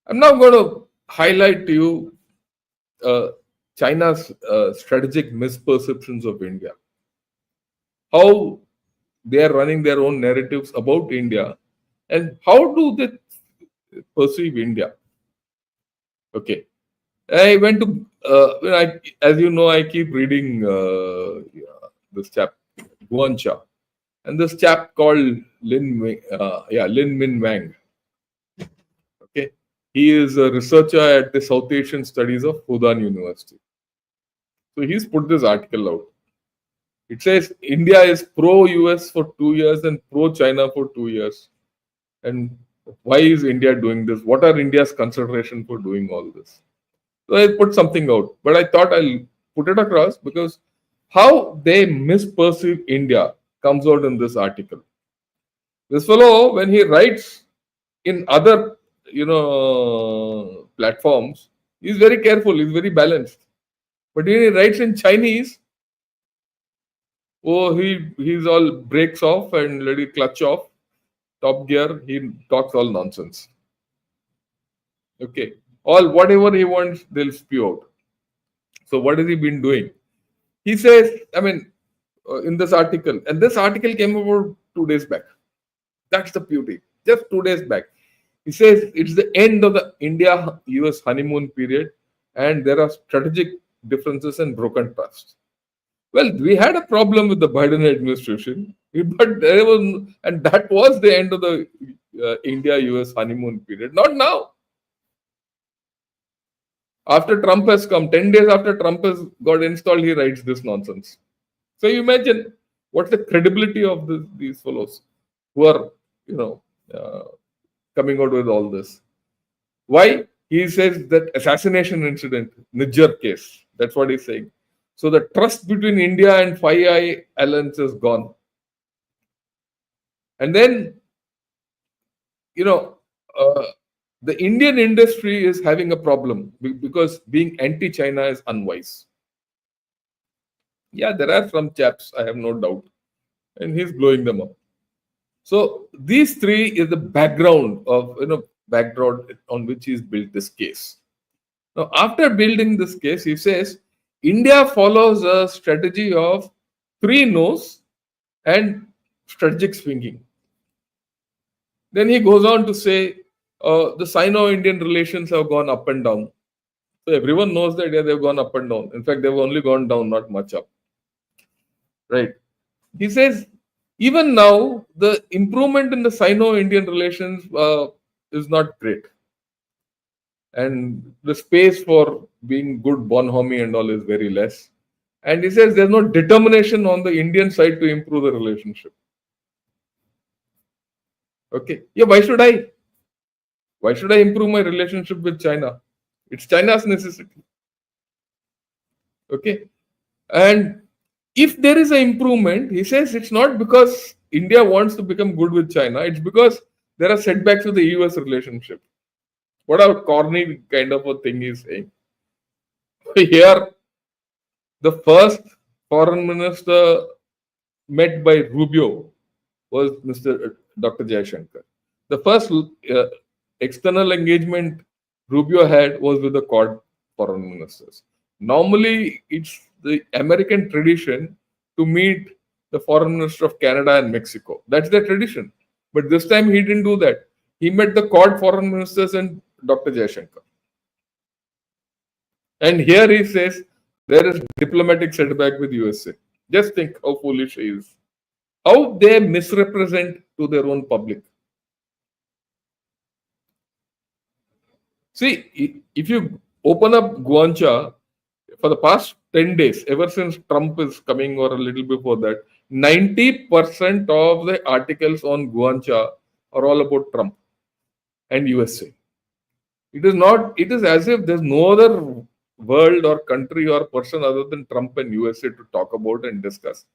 I'm now going to highlight to you China's strategic misperceptions of India. How they are running their own narratives about India, and how do they perceive India. Okay, I went to as you know, I keep reading this chap Guancha, and this chap called Lin Min Wang. Okay, he is a researcher at the South Asian Studies of Fudan University. So he's put this article out. It says India is pro-US for 2 years and pro-China for 2 years. And why is India doing this? What are India's consideration for doing all this? So I put something out, but I thought I'll put it across because how they misperceive India comes out in this article. This fellow, when he writes in other, platforms, he's very careful, he's very balanced. But when he writes in Chinese, he's all breaks off and let it clutch off, top gear, he talks all nonsense. Okay. All whatever he wants, they'll spew out. So what has he been doing? He says, in this article, and this article came about 2 days back. That's the beauty. Just 2 days back. He says it's the end of the India-US honeymoon period, and there are strategic differences and broken trust. Well, we had a problem with the Biden administration, but that was the end of the India-US honeymoon period. Not now. After Trump has come, 10 days after Trump has got installed, he writes this nonsense. So you imagine what's the credibility of these fellows who are, coming out with all this. Why? He says that assassination incident, Nijjar case. That's what he's saying. So the trust between India and Five Eye Alliance is gone. And then, the Indian industry is having a problem because being anti-China is unwise. Yeah, there are some chaps, I have no doubt. And he's blowing them up. So these three is the background on which he's built this case. Now, after building this case, he says, India follows a strategy of 3 no's and strategic swinging. Then he goes on to say, the Sino-Indian relations have gone up and down. So everyone knows that they've gone up and down. In fact, they've only gone down, not much up. Right. He says, even now, the improvement in the Sino-Indian relations is not great. And the space for being good bonhomie and all is very less. And he says there's no determination on the Indian side to improve the relationship. Okay. Yeah, why should I? Why should I improve my relationship with China? It's China's necessity. Okay. And if there is an improvement, he says it's not because India wants to become good with China. It's because there are setbacks with the US relationship. What a corny kind of a thing he's saying. Here, the first foreign minister met by Rubio was Dr. Shankar. The first external engagement Rubio had was with the Quad foreign ministers. Normally, it's the American tradition to meet the foreign minister of Canada and Mexico. That's their tradition. But this time he didn't do that. He met the Quad foreign ministers and Dr. Shankar. And here he says there is diplomatic setback with USA. Just think how foolish he is. How they misrepresent to their own public. See, if you open up Guancha, for the past 10 days, ever since Trump is coming or a little before that, 90% of the articles on Guancha are all about Trump and USA. It is as if there's no other world or country or person other than Trump and USA to talk about and discuss.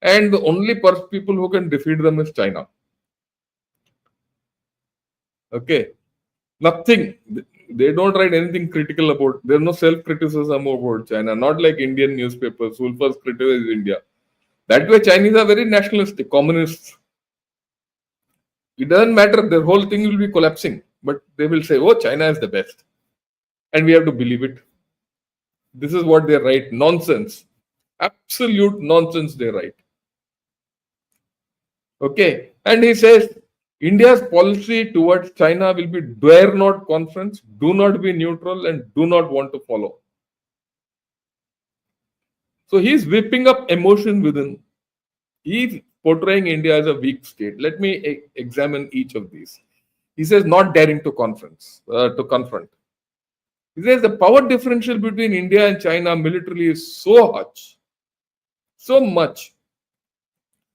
And the only people who can defeat them is China. Okay. Nothing. They don't write anything critical about. There's no self-criticism about China. Not like Indian newspapers who will first criticize India. That way, Chinese are very nationalistic, communists. It doesn't matter. Their whole thing will be collapsing. But they will say, oh, China is the best. And we have to believe it. This is what they write. Nonsense. Absolute nonsense they write. Okay. And he says, India's policy towards China will be dare not conference, do not be neutral, and do not want to follow. So he's whipping up emotion within. He's portraying India as a weak state. Let me examine each of these. He says not daring to confront. He says the power differential between India and China militarily is so much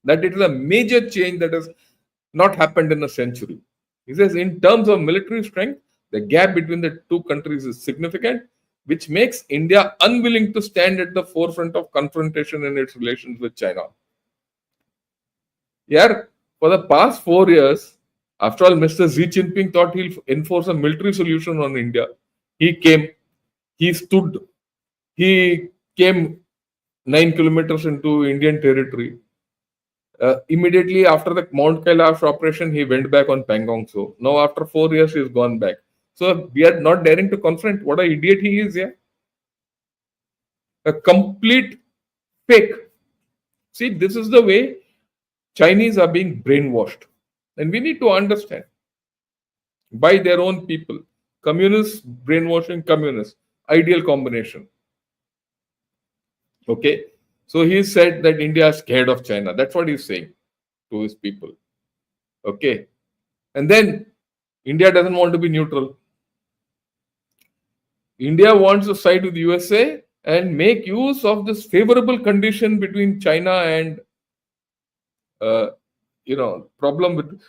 that it is a major change that has not happened in a century. He says in terms of military strength, the gap between the two countries is significant, which makes India unwilling to stand at the forefront of confrontation in its relations with China. Yeah, for the past 4 years, after all, Mr. Xi Jinping thought he'll enforce a military solution on India. He came, he stood, he came 9 kilometers into Indian territory. Immediately after the Mount Kailash operation, he went back on Pangong. So now after 4 years, he's gone back. So we are not daring to confront. What an idiot he is, yeah. A complete fake. See, this is the way Chinese are being brainwashed. And we need to understand by their own people. Communists brainwashing communists. Ideal combination. Okay. So he said that India is scared of China. That's what he's saying to his people. Okay. And then India doesn't want to be neutral. India wants to side with the USA and make use of this favorable condition between China and problem with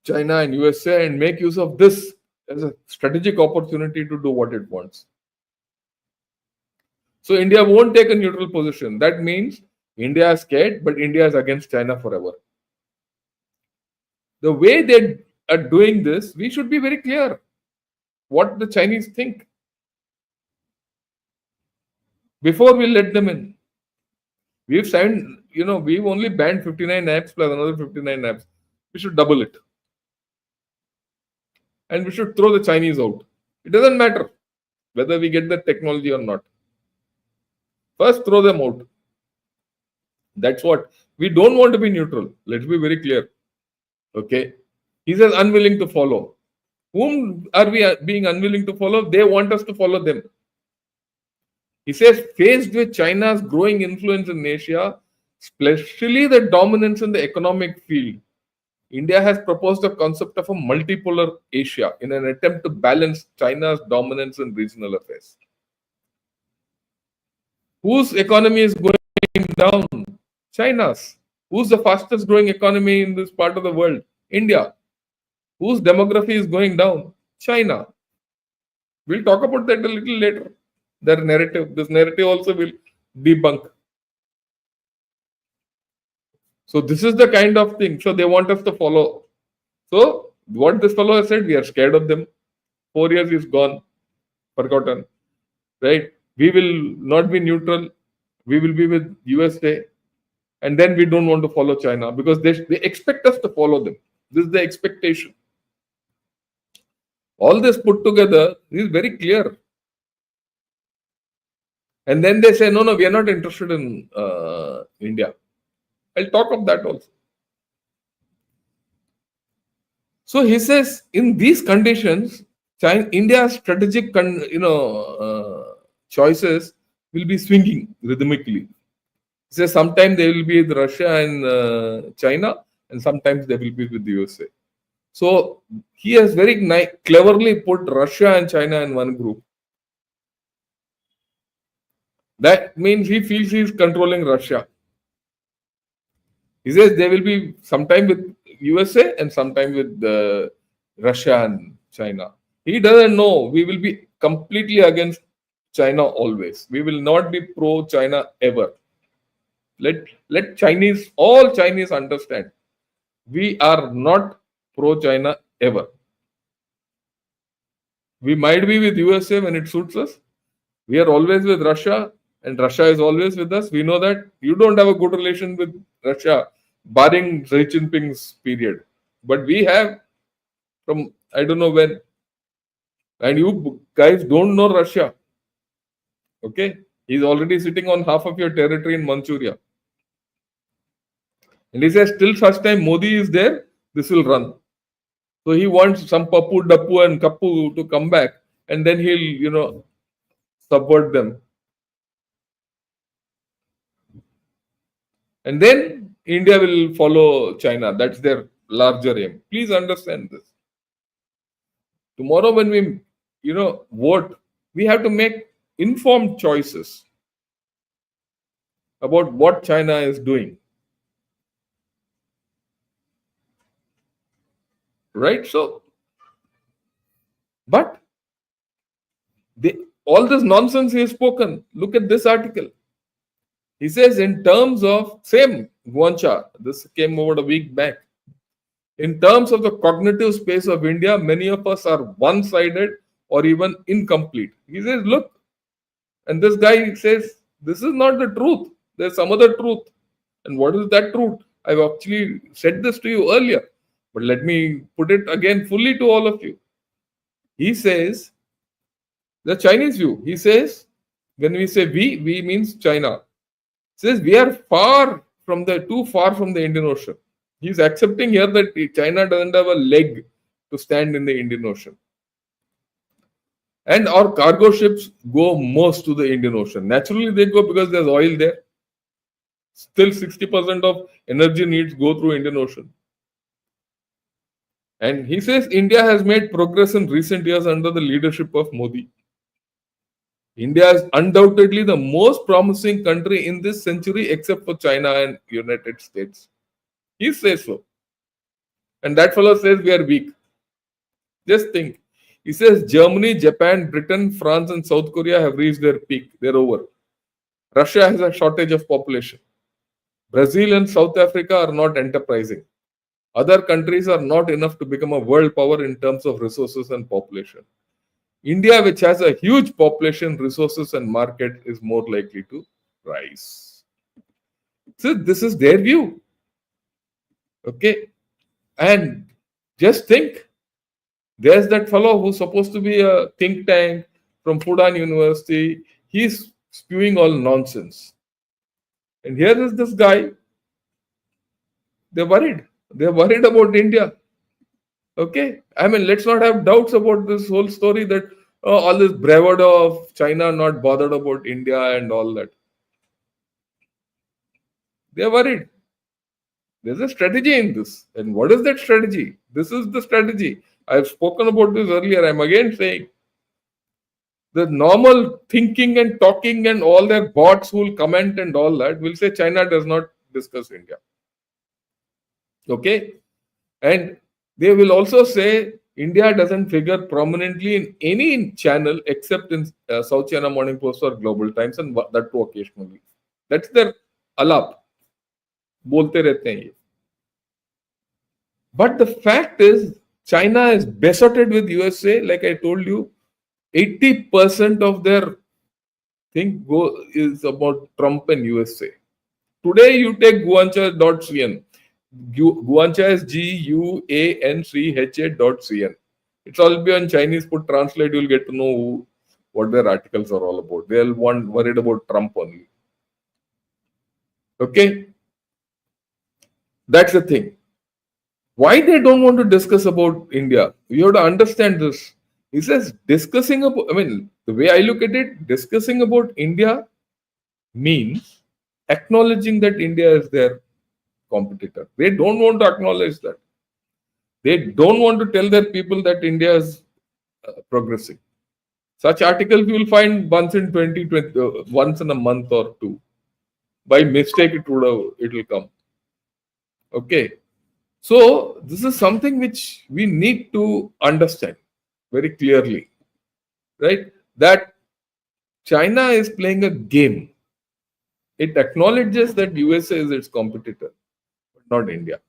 China and USA and make use of this as a strategic opportunity to do what it wants. So India won't take a neutral position. That means India is scared, but India is against China forever. The way they are doing this, we should be very clear what the Chinese think before we let them in. We've signed, we've only banned 59 apps plus another 59 apps. We should double it. And we should throw the Chinese out. It doesn't matter whether we get the technology or not. First, throw them out. That's what. We don't want to be neutral. Let's be very clear. Okay. He says unwilling to follow. Whom are we being unwilling to follow? They want us to follow them. He says, faced with China's growing influence in Asia, especially the dominance in the economic field, India has proposed a concept of a multipolar Asia in an attempt to balance China's dominance in regional affairs. Whose economy is going down? China's. Who's the fastest growing economy in this part of the world? India. Whose demography is going down? China. We'll talk about that a little later. Their narrative. This narrative also will debunk. So this is the kind of thing. So they want us to follow. So what this fellow has said, we are scared of them. 4 years is gone. Forgotten. Right? We will not be neutral. We will be with USA. And then we don't want to follow China because they expect us to follow them. This is the expectation. All this put together is very clear. And then they say, no, we are not interested in India. I'll talk of that also. So he says, in these conditions, India's strategic, choices will be swinging rhythmically. He says sometimes they will be with Russia and China, and sometimes they will be with the USA. So he has very cleverly put Russia and China in one group. That means he feels he is controlling Russia. He says they will be sometime with USA and sometime with Russia and China. He doesn't know we will be completely against China always. We will not be pro-China ever. Let all Chinese understand. We are not pro-China ever. We might be with USA when it suits us. We are always with Russia and Russia is always with us. We know that you don't have a good relation with Russia, barring Xi Jinping's period. But we have from, I don't know when, And you guys don't know Russia. Okay? He's already sitting on half of your territory in Manchuria. And he says, till such time Modi is there, this will run. So he wants some Papu, Dappu, and Kappu to come back, and then he'll, subvert them. And then India will follow China. That's their larger aim. Please understand this. Tomorrow, when we, vote, we have to make informed choices about what China is doing. Right? So, but all this nonsense he has spoken. Look at this article. He says, in terms of same Guancha, this came over a week back. In terms of the cognitive space of India, many of us are one-sided or even incomplete. He says, look, and this guy says, this is not the truth. There's some other truth. And what is that truth? I've actually said this to you earlier, but let me put it again fully to all of you. He says, the Chinese view, he says, when we say we means China. He says we are too far from the Indian Ocean. He's accepting here that China doesn't have a leg to stand in the Indian Ocean. And our cargo ships go most to the Indian Ocean. Naturally, they go because there's oil there. Still 60% of energy needs go through Indian Ocean. And he says India has made progress in recent years under the leadership of Modi. India is undoubtedly the most promising country in this century except for China and United States. He says so. And that fellow says we are weak. Just think. He says Germany, Japan, Britain, France and South Korea have reached their peak. They're over. Russia has a shortage of population. Brazil and South Africa are not enterprising. Other countries are not enough to become a world power in terms of resources and population. India, which has a huge population, resources and market, is more likely to rise. So this is their view. Okay. And just think, there's that fellow who's supposed to be a think tank from Fudan University. He's spewing all nonsense. And here is this guy. They're worried. They're worried about India. Okay. I mean, let's not have doubts about this whole story that all this bravado of China not bothered about India and all that. They're worried. There's a strategy in this. And what is that strategy? This is the strategy. I've spoken about this earlier. I'm again saying the normal thinking and talking and all their bots who will comment and all that will say China does not discuss India. Okay. And they will also say India doesn't figure prominently in any channel except in South China Morning Post or Global Times, and that too occasionally. That's their alap. बोलते रहते हैं ये. But the fact is, China is besotted with USA. Like I told you, 80% of their thing is about Trump and USA. Today, you take guancha.cn. Guancha is GUANCHA.cn. It's all be on Chinese. Put translate, you'll get to know what their articles are all about. They'll worried about Trump only. Okay? That's the thing. Why they don't want to discuss about India? You have to understand this. He says discussing about, the way I look at it, discussing about India means acknowledging that India is their competitor. They don't want to acknowledge that. They don't want to tell their people that India is progressing. Such articles you will find once in 2020, once in a month or two. By mistake, it will come. Okay. So this is something which we need to understand very clearly, right? That China is playing a game. It acknowledges that USA is its competitor, but not India.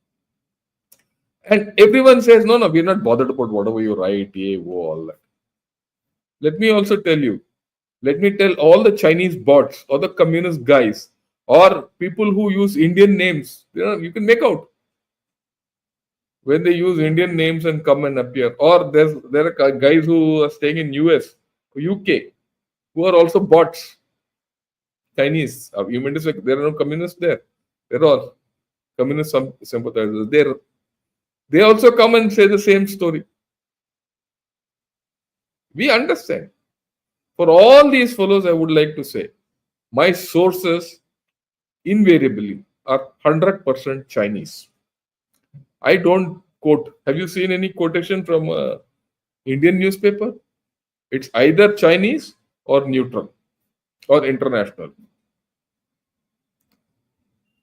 And everyone says, no, we're not bothered about whatever you write, all that. Let me also tell you, let me tell all the Chinese bots or the communist guys or people who use Indian names, you can make out. when they use Indian names and come and appear. Or there are guys who are staying in US, UK, who are also bots, Chinese. You mean to say there are no communists there? They're all communist sympathizers. They also come and say the same story. We understand. For all these fellows, I would like to say, my sources invariably are 100% Chinese. I don't quote. Have you seen any quotation from a Indian newspaper? It's either Chinese or neutral or international.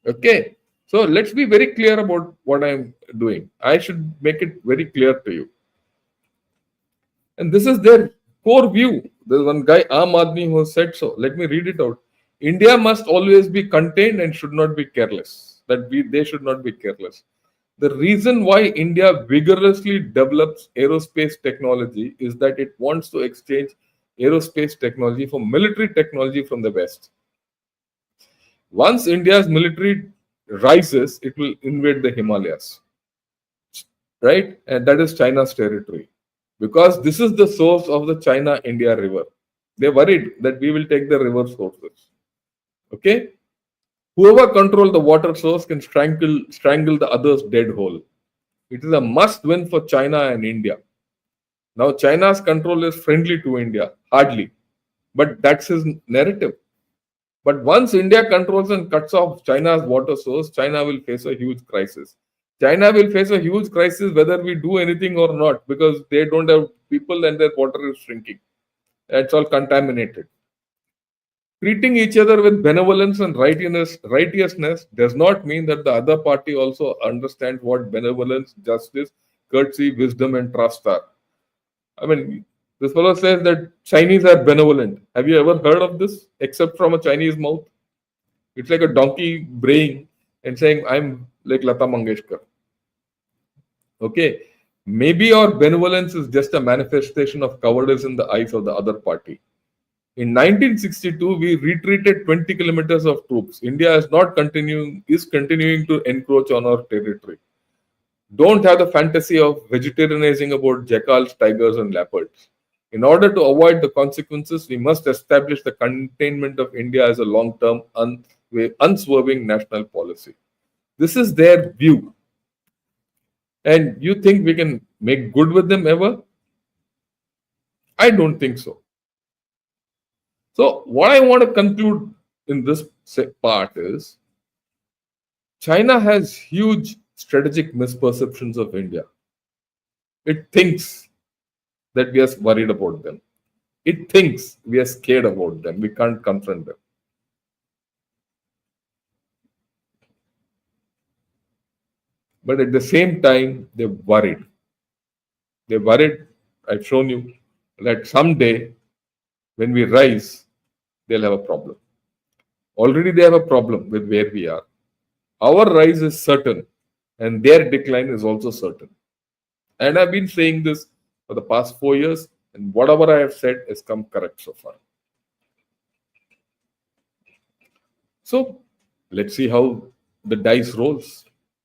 Okay. So let's be very clear about what I'm doing. I should make it very clear to you. And this is their core view. There's one guy, Aam Aadmi, who said so. Let me read it out. India must always be contained and should not be careless. They should not be careless. The reason why India vigorously develops aerospace technology is that it wants to exchange aerospace technology for military technology from the West. Once India's military rises, it will invade the Himalayas, right? And that is China's territory. Because this is the source of the China-India river. They're worried that we will take the river sources. Okay? Whoever controls the water source can strangle the other's dead hole. It is a must win for China and India. Now, China's control is friendly to India, hardly. But that's his narrative. But once India controls and cuts off China's water source, China will face a huge crisis. China will face a huge crisis whether we do anything or not, because they don't have people and their water is shrinking. It's all contaminated. Treating each other with benevolence and righteousness does not mean that the other party also understands what benevolence, justice, courtesy, wisdom, and trust are. I mean, this fellow says that Chinese are benevolent. Have you ever heard of this except from a Chinese mouth? It's like a donkey braying and saying, I'm like Lata Mangeshkar. Okay. Maybe our benevolence is just a manifestation of cowardice in the eyes of the other party. In 1962, we retreated 20 kilometers of troops. India is continuing to encroach on our territory. Don't have the fantasy of vegetarianizing about jackals, tigers, and leopards. In order to avoid the consequences, we must establish the containment of India as a long-term, unswerving national policy. This is their view. And you think we can make good with them ever? I don't think so. So, what I want to conclude in this part is China has huge strategic misperceptions of India. It thinks that we are worried about them. It thinks we are scared about them. We can't confront them. But at the same time, they're worried. They're worried, I've shown you, that someday when we rise, they'll have a problem. Already they have a problem with where we are. Our rise is certain and their decline is also certain. And I've been saying this for the past 4 years, and whatever I have said has come correct so far. So let's see how the dice rolls.